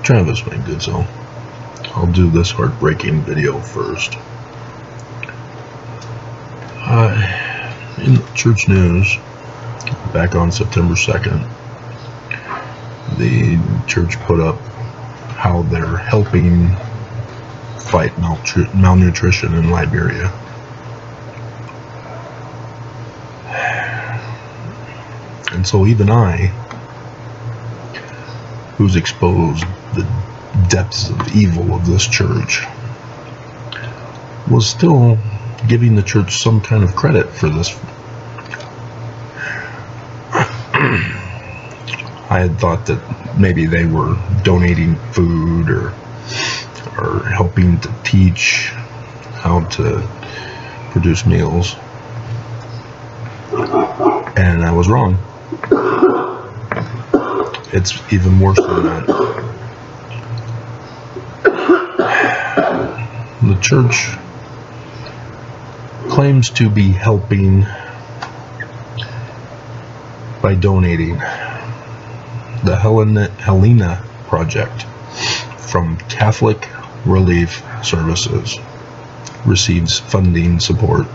Travis made good, so I'll do this heartbreaking video first. In the church news, back on September 2nd, the church put up how they're helping fight malnutrition in Liberia. And so even I, who's exposed the depths of evil of this church, was still giving the church some kind of credit for this. I had thought that maybe they were donating food or helping to teach how to produce meals, and I was wrong. It's even worse than that. The church claims to be helping by donating. The Helena Project from Catholic Relief Services receives funding support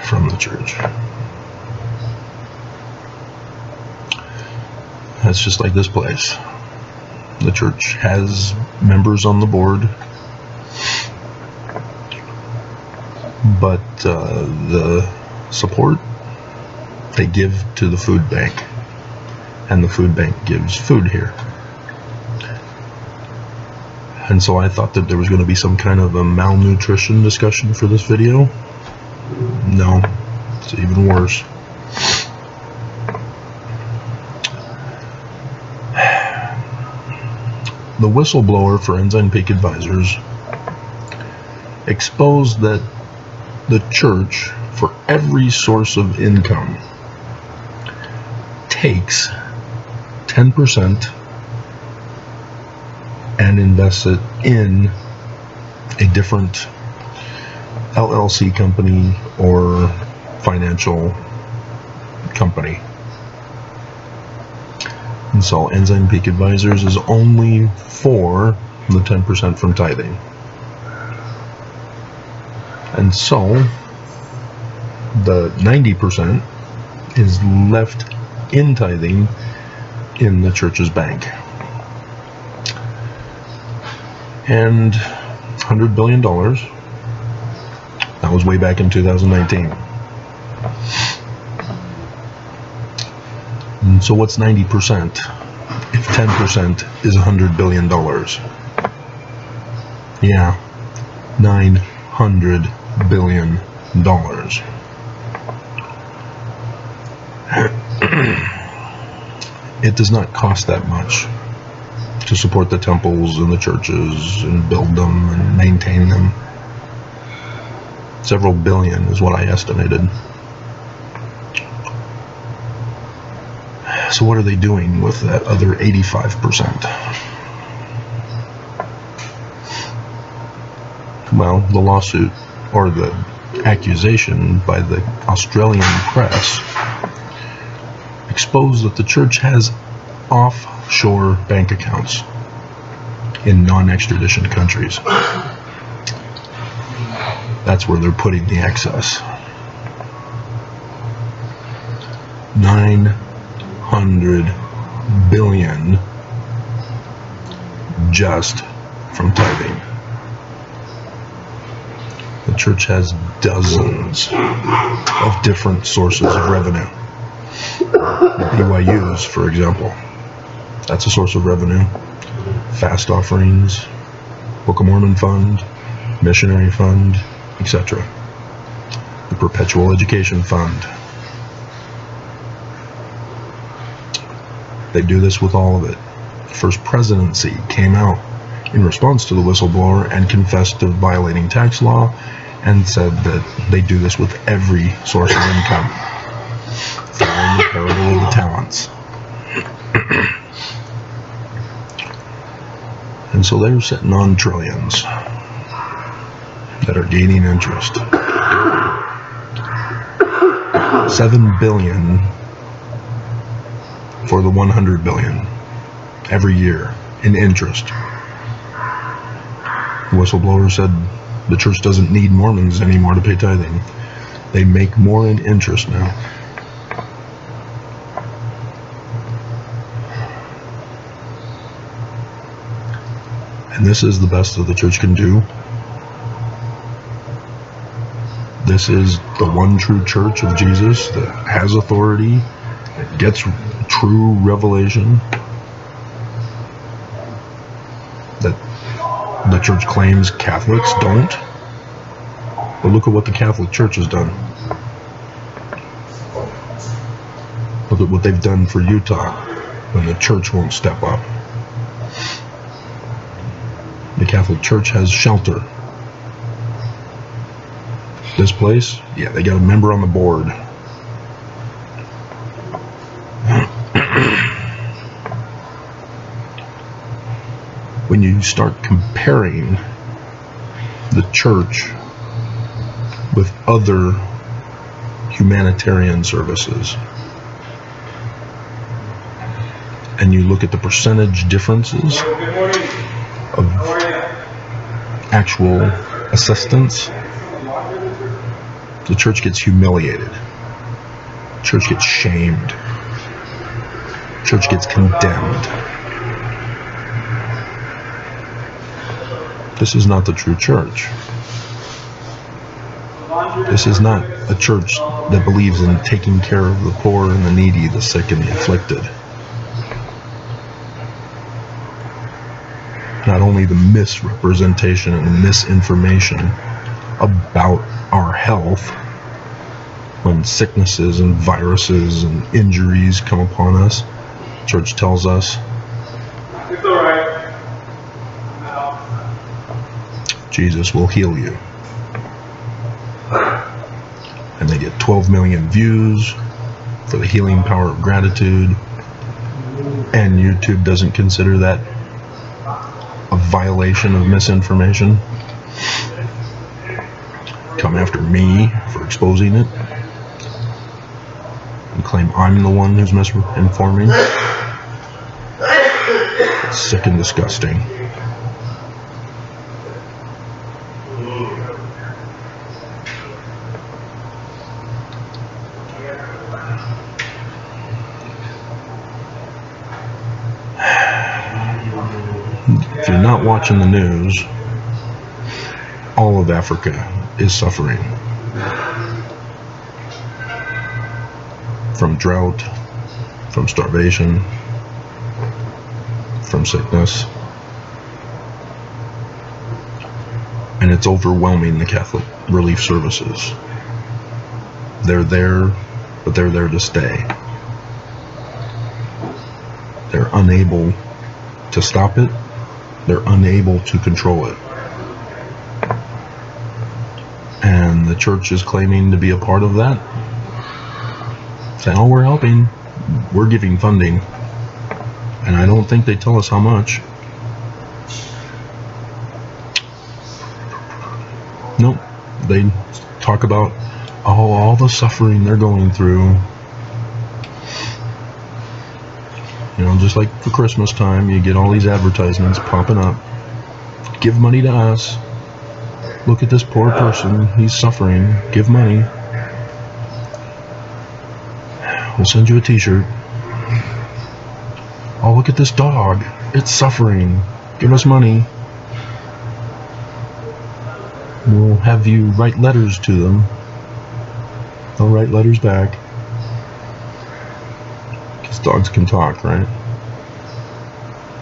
from the church. That's just like this place. The church has members on the board, but the support they give to the food bank, and the food bank gives food here. And so I thought that there was going to be some kind of a malnutrition discussion for this video. No, it's even worse. The whistleblower for Ensign Peak Advisors exposed that the church, for every source of income, takes 10% and invests it in a different LLC company or financial company. And so Ensign Peak Advisors is only for the 10% from tithing. And so the 90% is left in tithing in the church's bank. And $100 billion, that was way back in 2019. And so what's 90% if 10% is $100 billion? Yeah, $900 billion. It does not cost that much to support the temples and the churches and build them and maintain them. Several billion is what I estimated. So what are they doing with that other 85%? Well, the lawsuit, or the accusation by the Australian press, exposed that the church has offshore bank accounts in non-extradition countries. That's where they're putting the excess. $900 billion just from tithing. The church has dozens of different sources of revenue. BYUs, for example, that's a source of revenue. Fast offerings, Book of Mormon Fund, Missionary Fund, etc. The Perpetual Education Fund. They do this with all of it. The First Presidency came out in response to the whistleblower and confessed to violating tax law and said that they do this with every source of income, following the parable of the talents. And so they're sitting on trillions that are gaining interest. $7 billion for the $100 billion, every year in interest. The whistleblower said the church doesn't need Mormons anymore to pay tithing. They make more in interest now. And this is the best that the church can do. This is the one true church of Jesus that has authority, that gets true revelation, that the church claims Catholics don't. But look at what the Catholic Church has done. Look at what they've done for Utah when the church won't step up. The Catholic Church has shelter. This place, yeah, they got a member on the board. When you start comparing the church with other humanitarian services, and you look at the percentage differences of actual assistance, the church gets humiliated. Church gets shamed. Church gets condemned. This is not the true church. This is not a church that believes in taking care of the poor and the needy, the sick and the afflicted. Not only the misrepresentation and misinformation about our health when sicknesses and viruses and injuries come upon us, church tells us it's all right. Jesus will heal you. And they get 12 million views for the healing power of gratitude, and YouTube doesn't consider that a violation of misinformation. Come after me for exposing it and claim I'm the one who's misinforming. It's sick and disgusting. If you're not watching the news, all of Africa is suffering from drought, from starvation, from sickness, and it's overwhelming the Catholic relief services. They're there, but they're there to stay. They're unable to stop it. They're unable to control it. And the church is claiming to be a part of that. Saying, oh, we're helping. We're giving funding. And I don't think they tell us how much. Nope. They talk about, oh, all the suffering they're going through. You know, just like for Christmas time, you get all these advertisements popping up. Give money to us. Look at this poor person. He's suffering. Give money. We'll send you a t-shirt. Oh, look at this dog. It's suffering. Give us money. We'll have you write letters to them. They'll write letters back. Because dogs can talk, right?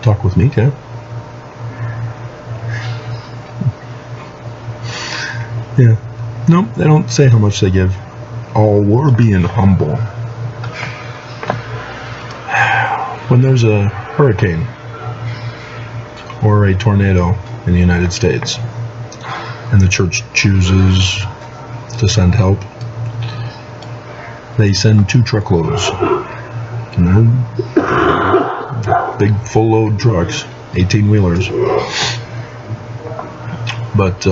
Talk with me, okay? Yeah. Nope, they don't say how much they give. Oh, we're being humble. When there's a hurricane or a tornado in the United States and the church chooses to send help, they send 2 truckloads. And they're big full load trucks, 18-wheelers. But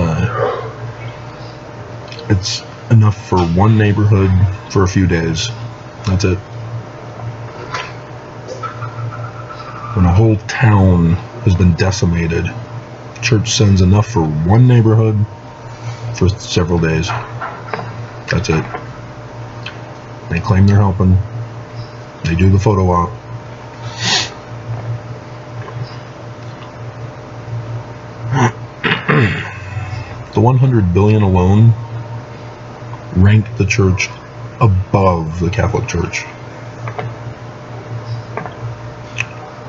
it's enough for one neighborhood for a few days. That's it. When a whole town has been decimated. The church sends enough for one neighborhood for several days. That's it. They claim they're helping. They do the photo op. The 100 billion alone ranked the church above the Catholic Church.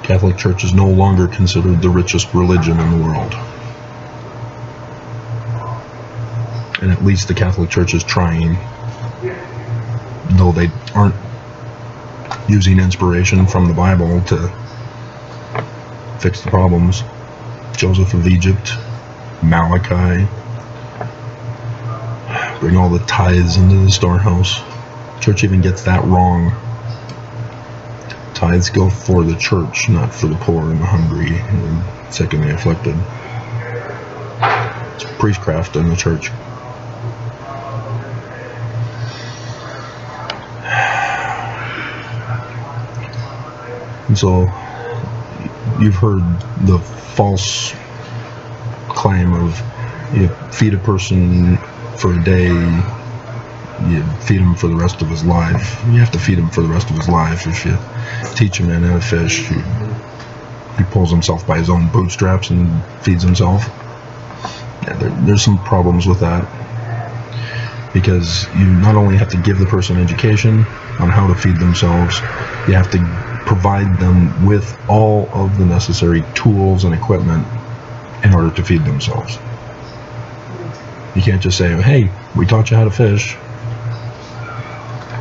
Catholic Church is no longer considered the richest religion in the world. And at least the Catholic Church is trying, though they aren't using inspiration from the Bible to fix the problems. Joseph of Egypt, Malachi, bring all the tithes into the storehouse. The church even gets that wrong. Tithes go for the church, not for the poor and the hungry and the sick and the afflicted. It's priestcraft in the church. And so you've heard the false claim of you feed a person for a day, you feed him for the rest of his life. You have to feed him for the rest of his life. If you teach him to net a fish, he pulls himself by his own bootstraps and feeds himself. Yeah, there's some problems with that, because you not only have to give the person education on how to feed themselves, you have to provide them with all of the necessary tools and equipment in order to feed themselves. You can't just say, hey, we taught you how to fish.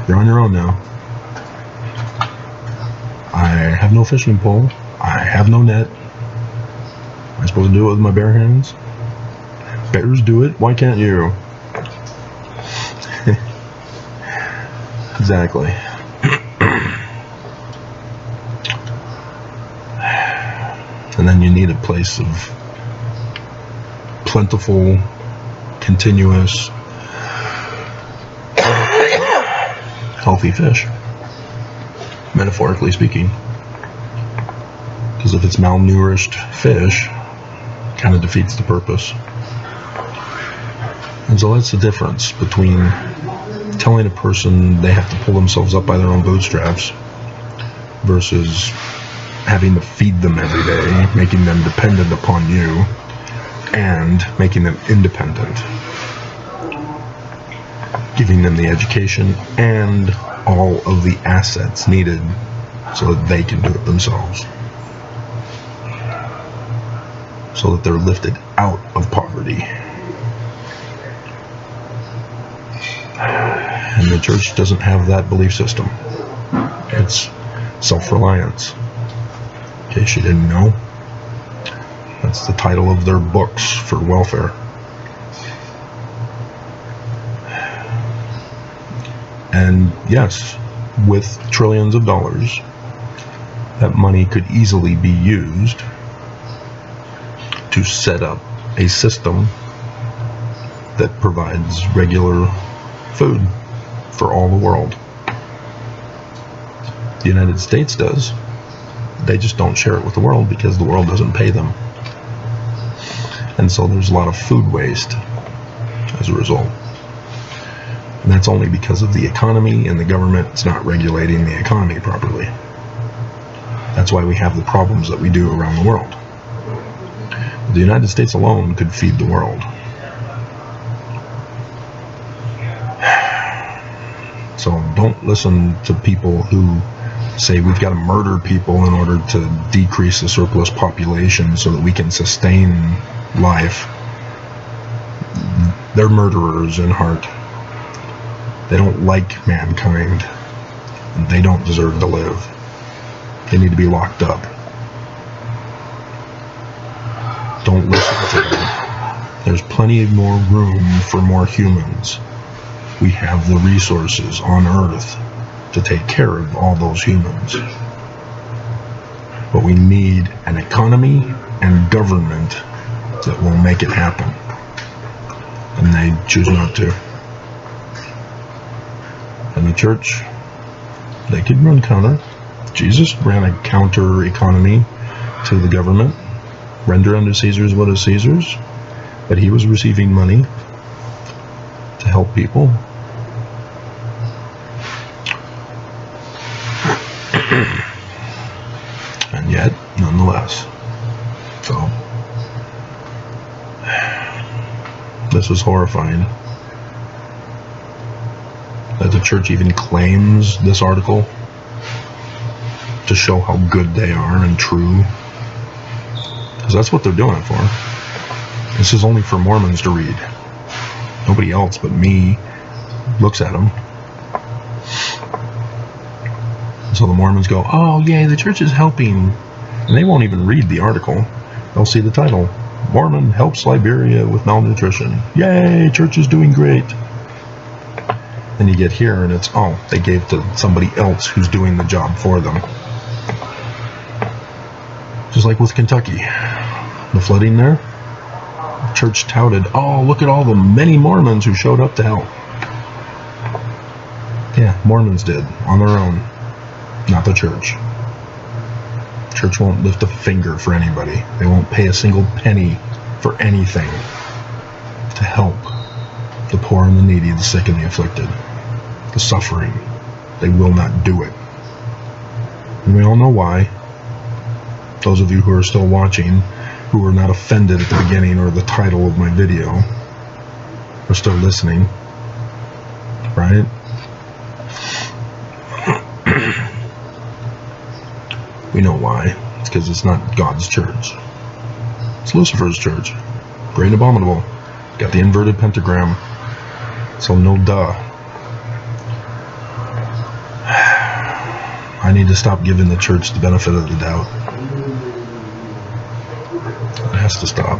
You're on your own now. I have no fishing pole. I have no net. Am I supposed to do it with my bare hands? Bears do it. Why can't you? Exactly. And then you need a place of plentiful, continuous, healthy fish, metaphorically speaking. Because if it's malnourished fish, it kind of defeats the purpose. And so that's the difference between telling a person they have to pull themselves up by their own bootstraps versus having to feed them every day, making them dependent upon you, and making them independent, giving them the education and all of the assets needed so that they can do it themselves, so that they're lifted out of poverty. And the church doesn't have that belief system. It's self-reliance. In case you didn't know, that's the title of their books for welfare. And yes, with trillions of dollars, that money could easily be used to set up a system that provides regular food for all the world. The United States does. They just don't share it with the world because the world doesn't pay them. And so there's a lot of food waste as a result. And that's only because of the economy, and the government is not regulating the economy properly. That's why we have the problems that we do around the world. The United States alone could feed the world. So don't listen to people who say we've got to murder people in order to decrease the surplus population so that we can sustain life. They're murderers in heart. They don't like mankind, and they don't deserve to live. They need to be locked up. Don't listen to them. There's plenty more room for more humans. We have the resources on Earth to take care of all those humans. But we need an economy and government that will make it happen. And they choose not to. And the church, they could run counter. Jesus ran a counter economy to the government. Render unto Caesar's what is Caesar's. But he was receiving money to help people. And yet, nonetheless. So, this is horrifying. That the church even claims this article to show how good they are and true. Because that's what they're doing it for. This is only for Mormons to read. Nobody else but me looks at them. So the Mormons go, oh yay, the church is helping. And they won't even read the article. They'll see the title. Mormon helps Liberia with malnutrition. Yay, church is doing great. Then you get here and it's, oh, they gave to somebody else who's doing the job for them. Just like with Kentucky. The flooding there. The church touted, oh, look at all the many Mormons who showed up to help. Yeah, Mormons did, on their own. Not the church. Church won't lift a finger for anybody. They won't pay a single penny for anything to help the poor and the needy, the sick and the afflicted, the suffering. They will not do it. And we all know why. Those of you who are still watching, who were not offended at the beginning or the title of my video, are still listening, right? We know why. It's because it's not God's church. It's Lucifer's church. Great and abominable. Got the inverted pentagram. So no duh. I need to stop giving the church the benefit of the doubt. It has to stop.